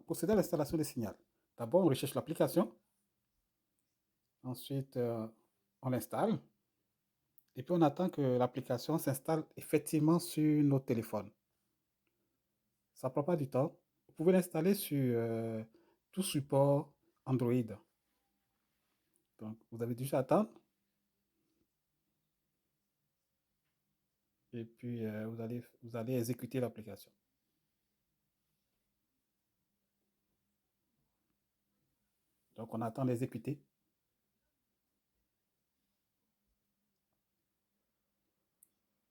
procéder à l'installation des signaux. D'abord, on recherche l'application. Ensuite, on l'installe. Et puis, on attend que l'application s'installe effectivement sur notre téléphone. Ça ne prend pas du temps. Vous pouvez l'installer sur tout support Android. Donc, vous avez juste à attendre. Et puis, vous allez exécuter l'application. Donc, on attend d'exécuter.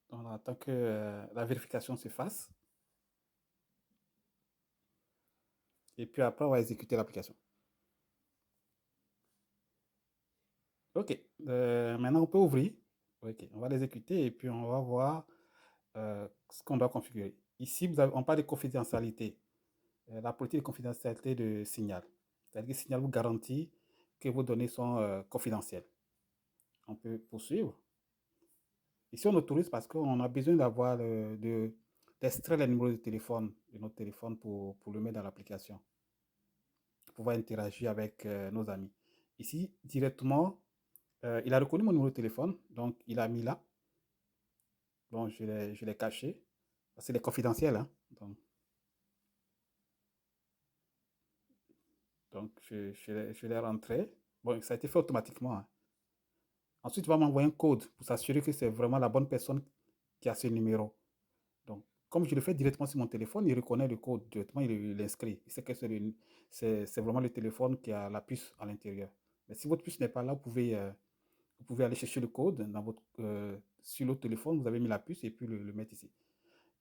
On attend que la vérification se fasse. Et puis après, on va exécuter l'application. OK. Maintenant, on peut ouvrir. OK. On va l'exécuter et puis on va voir ce qu'on doit configurer. Ici, on parle de confidentialité. La politique de confidentialité de Signal. C'est-à-dire que Signal vous garantit que vos données sont confidentielles. On peut poursuivre. Ici, on autorise parce qu'on a besoin d'extraire le numéro de téléphone de notre téléphone pour le mettre dans l'application, pour pouvoir interagir avec nos amis. Ici, directement, il a reconnu mon numéro de téléphone, donc il a mis là. Bon, je l'ai caché. C'est confidentiel, hein. Donc je l'ai rentré. Bon, ça a été fait automatiquement, hein. Ensuite, il va m'envoyer un code pour s'assurer que c'est vraiment la bonne personne qui a ce numéro. Donc, comme je le fais directement sur mon téléphone, il reconnaît le code directement, il l'inscrit. Il sait que c'est vraiment le téléphone qui a la puce à l'intérieur. Mais si votre puce n'est pas là, vous pouvez aller chercher le code sur l'autre téléphone, vous avez mis la puce et puis le mettre ici.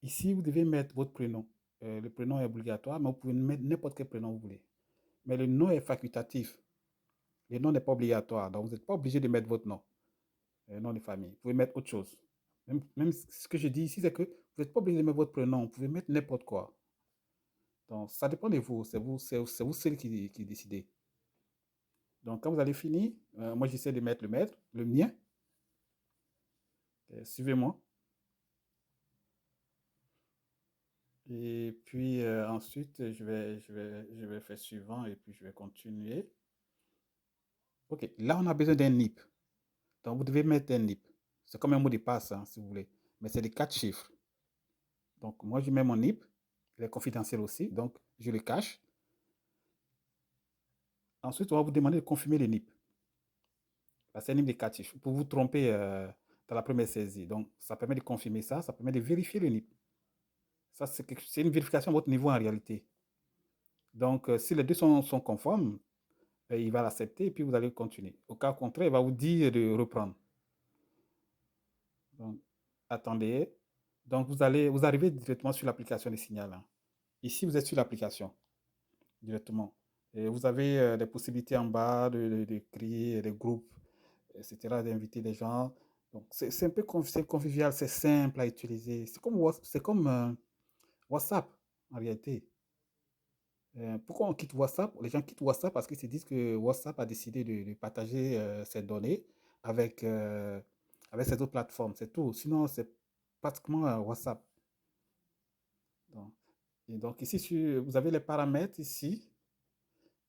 Ici, vous devez mettre votre prénom. Le prénom est obligatoire, mais vous pouvez mettre n'importe quel prénom vous voulez. Mais le nom est facultatif. Le nom n'est pas obligatoire. Donc, vous n'êtes pas obligé de mettre votre nom, nom de famille. Vous pouvez mettre autre chose. Même ce que je dis ici, c'est que vous n'êtes pas obligé de mettre votre prénom. Vous pouvez mettre n'importe quoi. Donc, ça dépend de vous. C'est vous seul qui décidez. Donc, quand vous allez finir, moi, j'essaie de mettre le mien. Suivez-moi. Et puis ensuite, je vais faire suivant et puis je vais continuer. OK, là, on a besoin d'un NIP. Donc, vous devez mettre un NIP. C'est comme un mot de passe, hein, si vous voulez. Mais c'est des 4 chiffres. Donc, moi, je mets mon NIP. Il est confidentiel aussi. Donc, je le cache. Ensuite, on va vous demander de confirmer le NIP. C'est un NIP de 4 chiffres. Pour vous tromper dans la première saisie. Donc, ça permet de confirmer ça. Ça permet de vérifier le NIP. Ça, c'est une vérification à votre niveau en réalité. Donc, si les deux sont conformes, il va l'accepter et puis vous allez continuer. Au cas contraire, il va vous dire de reprendre. Donc, attendez. Donc, vous arrivez directement sur l'application des signaux, hein. Ici, vous êtes sur l'application directement. Et vous avez des possibilités en bas de créer des groupes, etc., d'inviter des gens. Donc, c'est un peu convivial, c'est simple à utiliser. C'est comme WhatsApp en réalité. Pourquoi on quitte WhatsApp? Les gens quittent WhatsApp parce qu'ils se disent que WhatsApp a décidé de partager ses données avec, euh, avec ces autres plateformes. C'est tout. Sinon, c'est pratiquement WhatsApp. Donc, et donc ici, vous avez les paramètres ici.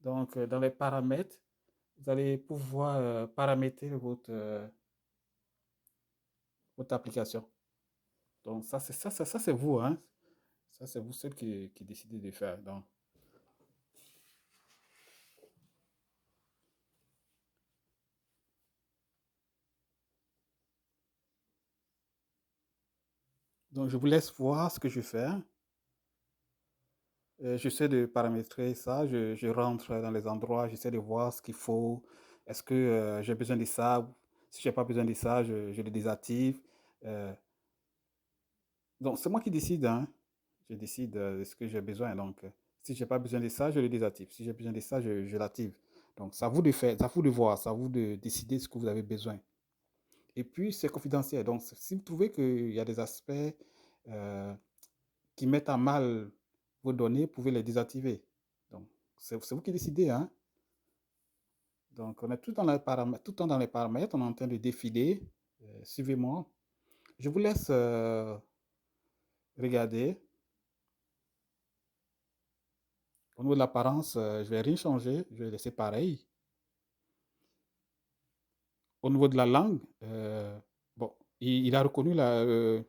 Donc, dans les paramètres, vous allez pouvoir paramétrer votre application. Donc, ça, c'est vous, hein. Ça, c'est vous seul qui décidez de faire. Donc, je vous laisse voir ce que je fais. J'essaie de paramétrer ça, je rentre dans les endroits, j'essaie de voir ce qu'il faut. Est-ce que j'ai besoin de ça? Si j'ai pas besoin de ça, je le désactive. Euh, donc, c'est moi qui décide, hein. Je décide de ce que j'ai besoin. Donc, si j'ai pas besoin de ça, je le désactive. Si j'ai besoin de ça, je l'active. Donc, c'est à vous de faire, c'est à vous de voir, c'est à vous de décider ce que vous avez besoin. Et puis, c'est confidentiel. Donc, si vous trouvez qu'il y a des aspects euh, qui mettent à mal vos données, vous pouvez les désactiver. Donc, c'est vous qui décidez, hein. Donc, on est tout dans les paramètres, tout le temps dans les paramètres, on est en train de défiler. Suivez-moi. Je vous laisse regarder. Au niveau de l'apparence, je vais rien changer, je vais laisser pareil. Au niveau de la langue, bon, il a reconnu la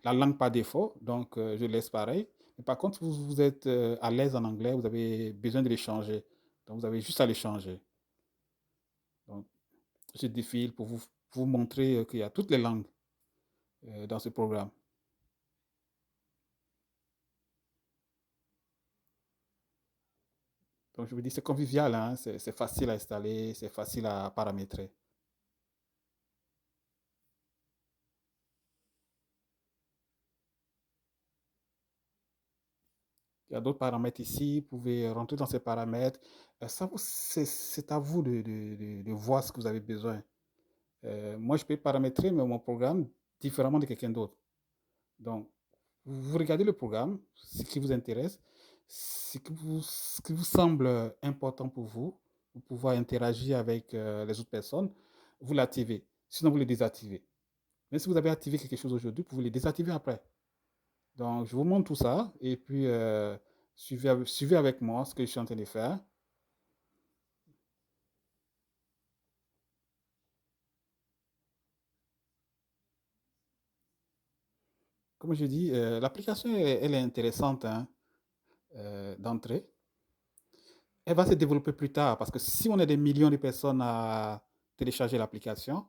langue par défaut, donc je laisse pareil. Mais par contre, vous êtes à l'aise en anglais, vous avez besoin de l'échanger. Donc vous avez juste à l'échanger. Donc je défile pour vous montrer qu'il y a toutes les langues dans ce programme. Donc je vous dis, c'est convivial, hein, c'est facile à installer, c'est facile à paramétrer. Il y a d'autres paramètres ici, vous pouvez rentrer dans ces paramètres. C'est à vous de voir ce que vous avez besoin. Moi, je peux paramétrer mon programme différemment de quelqu'un d'autre. Donc, vous regardez le programme, ce qui vous intéresse, ce qui vous semble important pour pouvoir interagir avec les autres personnes, vous l'activez. Sinon, vous le désactivez. Mais si vous avez activé quelque chose aujourd'hui, vous pouvez le désactiver après. Donc, je vous montre tout ça et puis suivez avec moi ce que je suis en train de faire. Comme je dis, l'application, elle est intéressante hein, d'entrée. Elle va se développer plus tard parce que si on a des millions de personnes à télécharger l'application,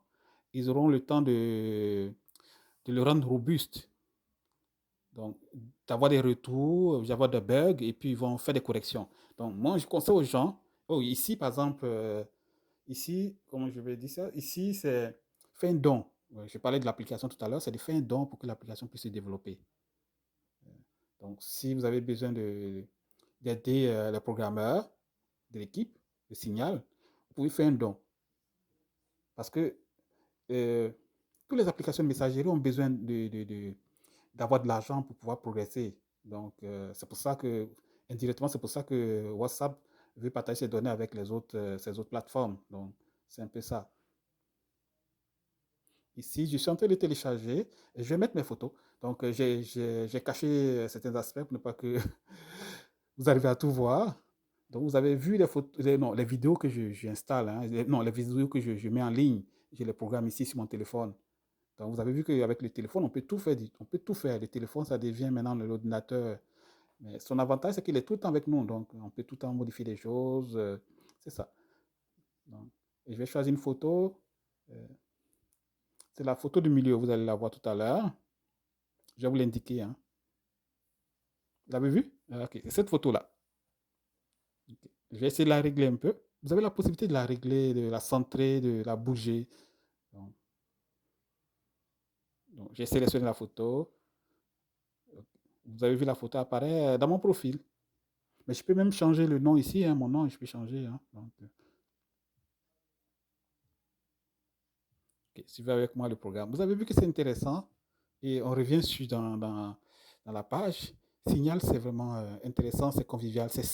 ils auront le temps de le rendre robuste. Donc, d'avoir des retours, d'avoir des bugs et puis ils vont faire des corrections. Donc, moi, je conseille aux gens, oh, ici, par exemple, ici, comment je vais dire ça? Ici, c'est faire un don. Ouais, je parlais de l'application tout à l'heure, c'est de faire un don pour que l'application puisse se développer. Donc, si vous avez besoin d'aider les programmeurs de l'équipe, de Signal, vous pouvez faire un don. Parce que euh, toutes les applications de messagerie ont besoin d'avoir de l'argent pour pouvoir progresser. Donc, c'est pour ça que, indirectement, c'est pour ça que WhatsApp veut partager ses données avec ces autres plateformes. Donc, c'est un peu ça. Ici, je suis en train de télécharger et je vais mettre mes photos. Donc, j'ai caché certains aspects pour ne pas que vous arrivez à tout voir. Donc, vous avez vu les photos, non, les vidéos que j'installe, hein, non, les vidéos que je mets en ligne. J'ai les programmes ici sur mon téléphone. Donc, vous avez vu qu'avec le téléphone, on peut tout faire. On peut tout faire. Le téléphone, ça devient maintenant l'ordinateur. Mais son avantage, c'est qu'il est tout le temps avec nous. Donc, on peut tout le temps modifier des choses. C'est ça. Donc, et je vais choisir une photo. Euh, c'est la photo du milieu. Vous allez la voir tout à l'heure. Je vais vous l'indiquer. Hein. Vous l'avez vu? Ok, c'est cette photo-là. Ok. Je vais essayer de la régler un peu. Vous avez la possibilité de la régler, de la centrer, de la bouger. Donc, j'ai sélectionné la photo. Vous avez vu la photo apparaître dans mon profil. Mais je peux même changer le nom ici. Hein, mon nom, je peux changer. Hein. Donc, ok, suivez avec moi le programme. Vous avez vu que c'est intéressant. Et on revient dans la page. Signal, c'est vraiment intéressant, c'est convivial, c'est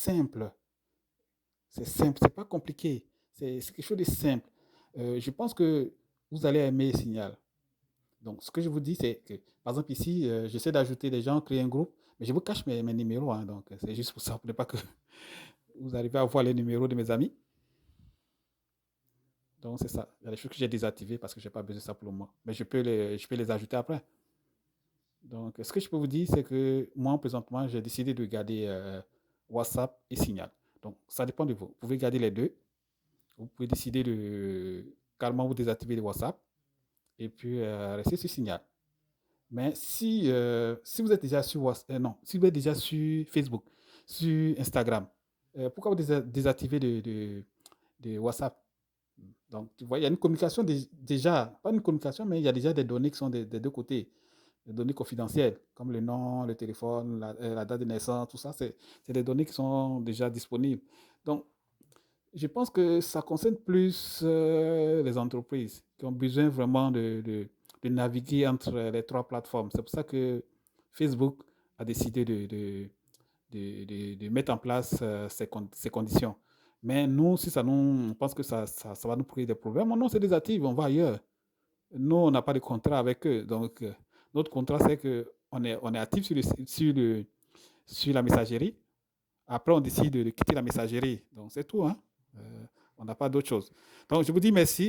pas compliqué, c'est quelque chose de simple. Je pense que vous allez aimer Signal. Donc, ce que je vous dis, c'est que, par exemple, ici, j'essaie d'ajouter des gens, créer un groupe, mais je vous cache mes numéros. Hein, donc, c'est juste pour ça, pour ne pas que vous arrivez à voir les numéros de mes amis. Donc, c'est ça. Il y a des choses que j'ai désactivées parce que je n'ai pas besoin de ça pour le moment. Mais je peux les ajouter après. Donc, ce que je peux vous dire, c'est que moi, présentement, j'ai décidé de garder WhatsApp et Signal. Donc, ça dépend de vous. Vous pouvez garder les deux. Vous pouvez décider de carrément vous désactiver de WhatsApp et puis rester sur Signal. Mais si vous êtes déjà sur WhatsApp, non, si vous êtes déjà sur Facebook, sur Instagram, pourquoi vous désactiver de WhatsApp? Donc, tu vois, il y a une communication déjà, pas une communication, mais il y a déjà des données qui sont des deux côtés, des données confidentielles, comme le nom, le téléphone, la date de naissance, tout ça, c'est des données qui sont déjà disponibles. Donc, je pense que ça concerne plus les entreprises qui ont besoin vraiment de naviguer entre les trois plateformes. C'est pour ça que Facebook a décidé de mettre en place ces conditions. Mais nous, si ça nous, on pense que ça va nous créer des problèmes, non, c'est désactive, on va ailleurs. Nous, on n'a pas de contrat avec eux. Donc, notre contrat, c'est qu'on on est actif sur la messagerie Après, on décide de quitter la messagerie. Donc, c'est tout, hein. On n'a pas d'autre chose. Donc, je vous dis merci.